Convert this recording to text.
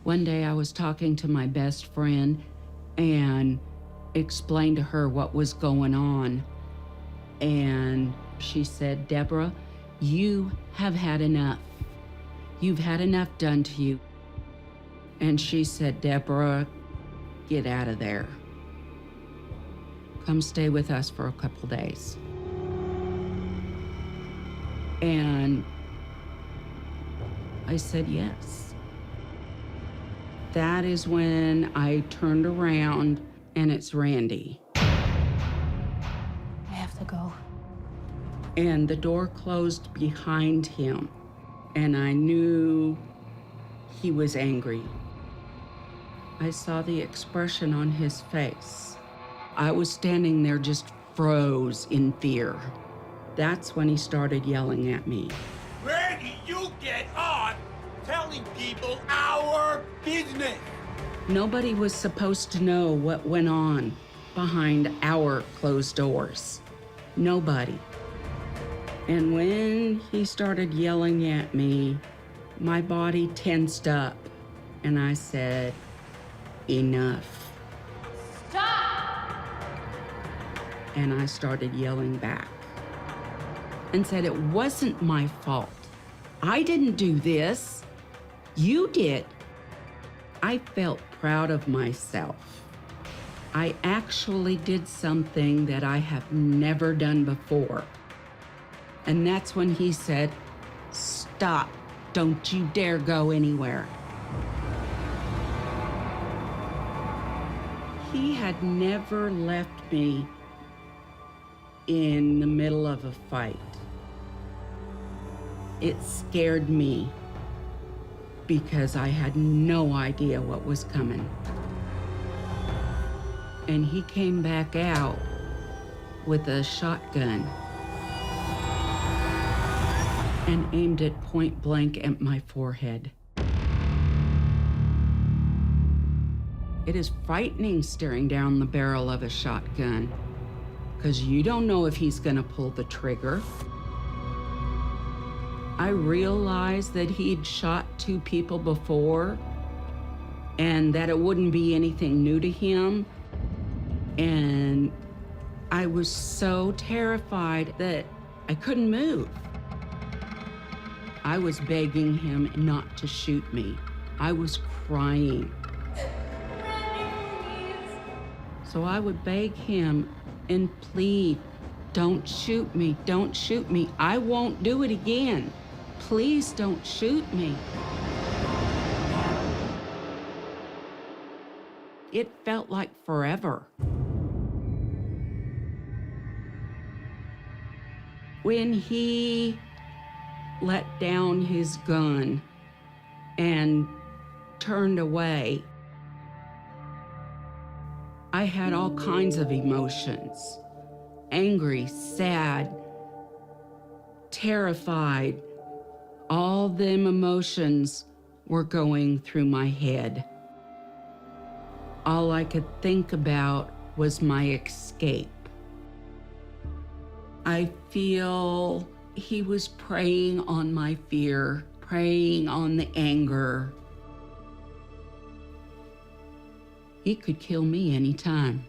One day I was talking to my best friend and explained to her what was going on. And she said, "Deborah, you have had enough. You've had enough done to you." And she said, "Deborah, get out of there. Come stay with us for a couple days." And I said yes. That is when I turned around, and it's Randy. I have to go. And the door closed behind him, and I knew he was angry. I saw the expression on his face. I was standing there just froze in fear. That's when he started yelling at me. Where do you get on telling people our business? Nobody was supposed to know what went on behind our closed doors. Nobody. And when he started yelling at me, my body tensed up, and I said, "Enough." Stop! And I started yelling back and said it wasn't my fault. I didn't do this. You did. I felt proud of myself. I actually did something that I have never done before. And that's when he said, "Stop. Don't you dare go anywhere." He had never left me in the middle of a fight. It scared me because I had no idea what was coming. And he came back out with a shotgun and aimed it point blank at my forehead. It is frightening staring down the barrel of a shotgun because you don't know if he's gonna pull the trigger. I realized that he'd shot 2 people before and that it wouldn't be anything new to him. And I was so terrified that I couldn't move. I was begging him not to shoot me. I was crying. So I would beg him and plead, "Don't shoot me, don't shoot me. I won't do it again. Please don't shoot me." It felt like forever. When he let down his gun and turned away, I had all kinds of emotions. Angry, sad, terrified. All them emotions were going through my head. All I could think about was my escape. I feel he was preying on my fear, preying on the anger. He could kill me anytime.